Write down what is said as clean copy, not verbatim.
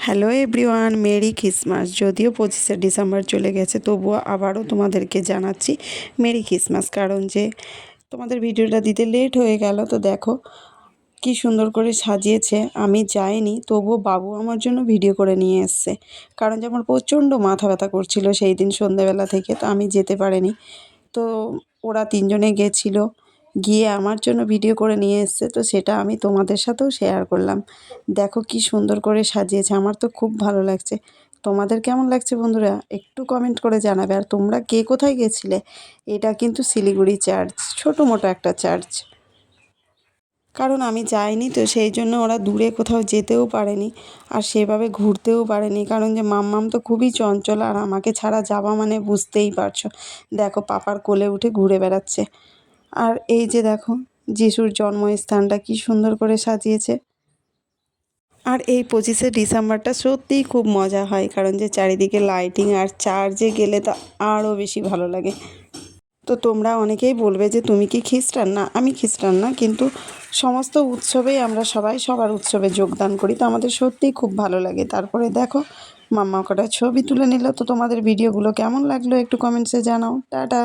Hello everyone, merry Christmas. যদিও 25শে December চলে গেছে, তবুও আবারও তোমাদেরকে জানাচ্ছি মেরি ক্রিসমাস। কারণ যে তোমাদের ভিডিওটা দিতে লেট হয়ে গেল। তো দেখো কি সুন্দর করে সাজিয়েছে। আমি যাইনি, তবুও বাবু আমার জন্য ভিডিও করে নিয়ে এসছে। কারণ যে আমার প্রচণ্ড মাথা ব্যথা করছিল সেই দিন সন্ধ্যেবেলা থেকে, তো আমি যেতে পারিনি। তো ওরা তিনজনে গেছিলো, গিয়ে আমার জন্য ভিডিও করে নিয়ে এসছে। তো সেটা আমি তোমাদের সাথেও শেয়ার করলাম। দেখো কি সুন্দর করে সাজিয়েছে, আমার তো খুব ভালো লাগছে। তোমাদের কেমন লাগছে বন্ধুরা একটু কমেন্ট করে জানাবে। আর তোমরা কে কোথায় গেছিলে? এটা কিন্তু শিলিগুড়ি চার্চ, ছোটো মোটো একটা চার্চ। কারণ আমি যাইনি, তো সেই জন্য ওরা দূরে কোথাও যেতেও পারেনি আর সেভাবে ঘুরতেও পারেনি। কারণ যে মাম্মাম তো খুবই চঞ্চল, আর আমাকে ছাড়া যাওয়া মানে বুঝতেই পারছো। দেখো পাপার কোলে উঠে ঘুরে বেড়াচ্ছে। আর এই যে দেখো যিশুর জন্মস্থানটা কি সুন্দর করে সাজিয়েছে। আর এই 25শে ডিসেম্বরটা সত্যিই খুব মজা হয়, কারণ যে চারিদিকে লাইটিং, আর চার্চে গেলে তো আরও বেশি ভালো লাগে। তো তোমরা অনেকেই বলবে যে তুমি কি খ্রিস্টান? না, আমি খ্রিস্টান না, কিন্তু সমস্ত উৎসবেই আমরা সবাই সবার উৎসবে যোগদান করি। তো আমাদের সত্যিই খুব ভালো লাগে। তারপরে দেখো মাম্মা কটা ছবি তুলে নিল। তো তোমাদের ভিডিওগুলো কেমন লাগলো একটু কমেন্টসে জানাও। টাটা।